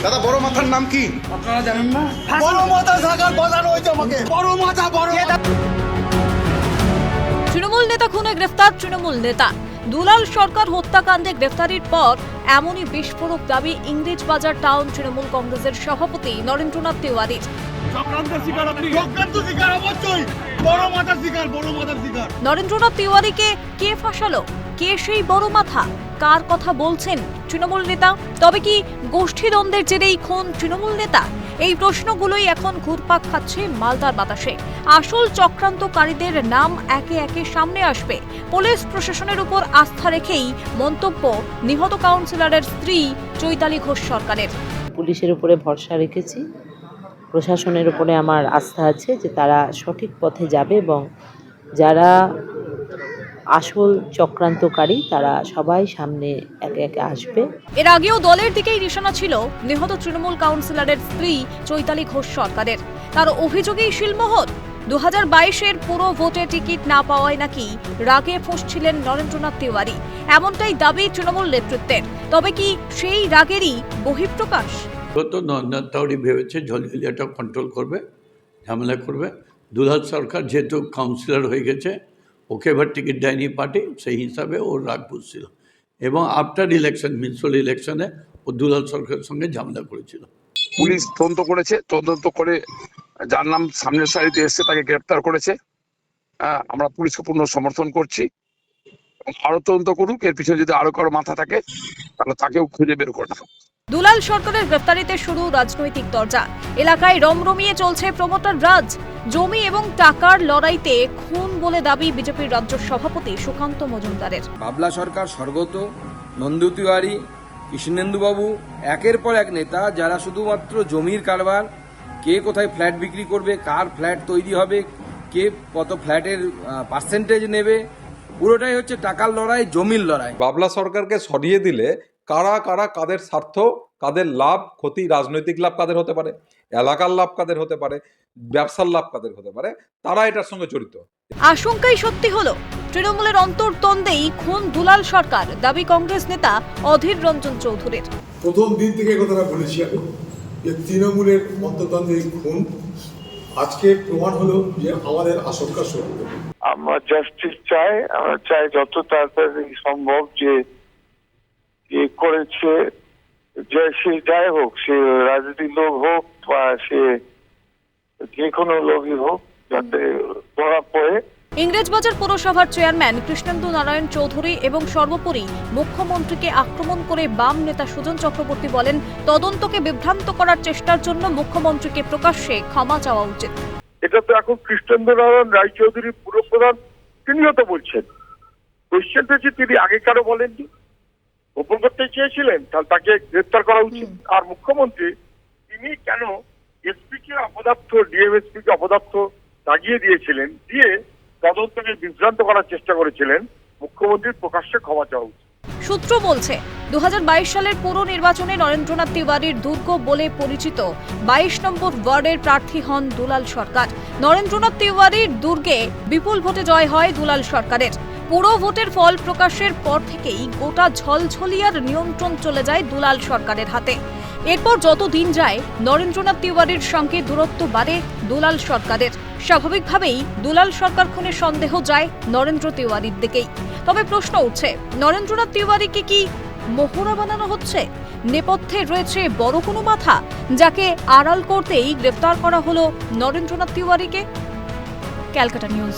দাদা বড় মাথার নাম কি আপনারা জানেন না? বড় মাথা থাকার বাজানো হয়েছে আমাকে বড় মাথা বড় তৃণমূল নেতা খুনে গ্রেফতার তৃণমূল নেতা। দুলাল সরকার হত্যাকাণ্ডে গ্রেফতারির পর এমনই বিস্ফোরক দাবি ইংরেজবাজার টাউন তৃণমূল কংগ্রেসের সভাপতি নরেন্দ্রনাথ তিওয়ারির। নরেন্দ্রনাথ তিওয়ারিকে কে ফাঁসালো? কে সেই বড় মাথা? কার কথা বলছেন তৃণমূল নেতা? তবে কি গোষ্ঠীদ্বন্দ্বের জেরেই খুন তৃণমূল নেতা? এই প্রশ্নগুলোই এখন ঘুরপাক খাচ্ছে মালদার বাতাসে। আসল চক্রান্তকারীদের নাম একে একে সামনে আসবে। পুলিশ প্রশাসনের উপর আস্থা রেখেই মন্তব্য নিহত কাউন্সিলরের স্ত্রী চৈতালি ঘোষ সরকারের। পুলিশের উপরে ভরসা রেখেছি, প্রশাসনের উপরে আমার আস্থা আছে যে তারা সঠিক পথে যাবে এবং যারা আসল চক্রান্তকারী তারা সবাই সামনে একে একে আসবে। এর আগেও দলের দিকেই নিশানা ছিল নিহত তৃণমূল কাউন্সিলরের স্ত্রী চৈতালি ঘোষ সরকারের। তার অভিযোগেই শিলমোহর। 2022-এর পুরো ভোটে টিকিট না পাওয়ায় নাকি রাগে ফুঁসছিলেন নরেন্দ্রনাথ তিওয়ারি, এমনটাই দাবি তৃণমূল নেতৃত্বের। তবে কি সেই রাগেরই বহিঃপ্রকাশ? তো নরেন্দ্রনাথ তিওয়ারি ভেবেছে ঝলঝলিয়াটা কন্ট্রোল করবে, ঝামেলা করবে। দুলাল সরকার যেহেতু কাউন্সিলর হয়ে গেছে, ওকে এবার টিকিট দেয়নি পার্টি, সেই হিসাবে ওর রাগ বুঝছিল এবং আফটার ইলেকশন মিউনিসিপ্যাল ইলেকশনে ও দুলাল সরকারের সঙ্গে ঝামেলা করেছিল। পুলিশ তদন্ত করেছে, তদন্ত করে যার নাম সামনের সারিতে এসছে তাকে গ্রেপ্তার করেছে। আমরা পুলিশকে পূর্ণ সমর্থন করছি। আরো তদন্ত করুক, এর পিছনে যদি আরো কারো মাথা থাকে তাহলে তাকেও খুঁজে বের করে দেবো। দুলাল সরকারের গ্রেফতারিতে শুরু রাজনৈতিক দরজা। এলাকায় রমরমিয়ে চলছে প্রমোটার রাজ। জমি এবং টাকার লড়াইতে খুন বলে দাবি বিজেপির রাজ্য সভাপতি সুকান্ত মজুমদারের। বাবলা সরকার স্বর্গত, নন্দু তিওয়ারি, কৃষ্ণেন্দুবাবু একের পর এক নেতা যারা শুধুমাত্র জমির কারবার, কে কোথায় ফ্ল্যাট বিক্রি করবে, কার ফ্ল্যাট তৈরি হবে, কে কত ফ্ল্যাটের পার্সেন্টেজ নেবে, পুরোটাই হচ্ছে টাকার লড়াই, জমির লড়াই। বাবলা সরকারকে সরিয়ে দিলে কারা কারা কাদের স্বার্থ, কাদের লাভ ক্ষতি, রাজনৈতিক লাভ কাদের হতে পারে, এলাকার লাভ কাদের হতে পারে, ব্যবসার লাভ কাদের হতে পারে, তারা এটার সঙ্গে জড়িত। আশঙ্কাই সত্যি হলো। তৃণমূলের অন্তর্দ্বন্দ্বেই খুন দুলাল সরকার, দাবি কংগ্রেস নেতা অধীর রঞ্জন চৌধুরীর। প্রথম দিন থেকে কথাটা বলেছি আমি যে তৃণমূলের অন্তর্দ্বন্দ্বে খুন আজকে প্রমাণ হলো যে আমাদের আশঙ্কা সত্য। আমরা জাস্টিস চাই, আমরা চাই যত তাড়াতাড়ি সম্ভব যে করেছে, যে সে যাই হোক, সে রাজনীতির লোক হোক বা সে যে কোনো লোকই হোক, যাতে ধরা পড়ে। ইংরেজবাজার পৌরসভার চেয়ারম্যান কৃষ্ণেন্দু নারায়ণ চৌধুরী এবং সর্বোপরি মুখ্যমন্ত্রীকে আক্রমণ করে বাম নেতা সুজন চক্রবর্তী বলেন, তদন্তকে বিভ্রান্ত করার চেষ্টার জন্য মুখ্যমন্ত্রীকে প্রকাশ্যে ক্ষমা চাওয়া উচিত। এটা তো এখন কৃষ্ণেন্দু নারায়ণ রায়চৌধুরী পুরপ্রধান, তিনিও তো বলছেন। কোয়েশ্চেন হচ্ছে তিনি আগে কারো বলেননি, গোপন করতে চেয়েছিলেন, তাহলে তাকে গ্রেপ্তার করা উচিত। আর মুখ্যমন্ত্রী তিনি কেন এসপি কে অপদার্থ, ডিএমএসপি কে অপদার্থ দাগিয়ে দিয়েছিলেন, দিয়ে তদন্তকে বিভ্রান্ত করার চেষ্টা করেছিলেন, মুখ্যমন্ত্রীর প্রকাশ্যে ক্ষমা চাওয়া উচিত। সূত্র বলছে 2022 সালের পুর নির্বাচনে নরেন্দ্রনাথ তিওয়ারির দুর্গ বলে পরিচিত 22 নম্বর ওয়ার্ডের প্রার্থী হন দুলাল সরকার। নরেন্দ্রনাথ তিওয়ারির দুর্গে বিপুল ভোটে জয় হয় দুলাল সরকারের। পুরো ভোটের ফল প্রকাশের পর থেকেই গোটা ঝলঝলিয়ার নিয়ন্ত্রণ চলে যায় দুলাল সরকারের হাতে। এরপর যত দিন যায় নরেন্দ্রনাথ তিওয়ারির সঙ্গে দূরত্ব বাড়ে দুলাল সরকারের। স্বাভাবিকভাবেই দুলাল সরকার খুনের সন্দেহ যায় নরেন্দ্র তিওয়ারির দিকেই। তবে প্রশ্ন উঠছে, নরেন্দ্রনাথ তিওয়ারিকে কি মোহরা বানানো হচ্ছে? নেপথ্যে রয়েছে বড় কোনো মাথা, যাকে আড়াল করতেই গ্রেফতার করা হলো নরেন্দ্রনাথ তিওয়ারিকে? ক্যালকাটা নিউজ।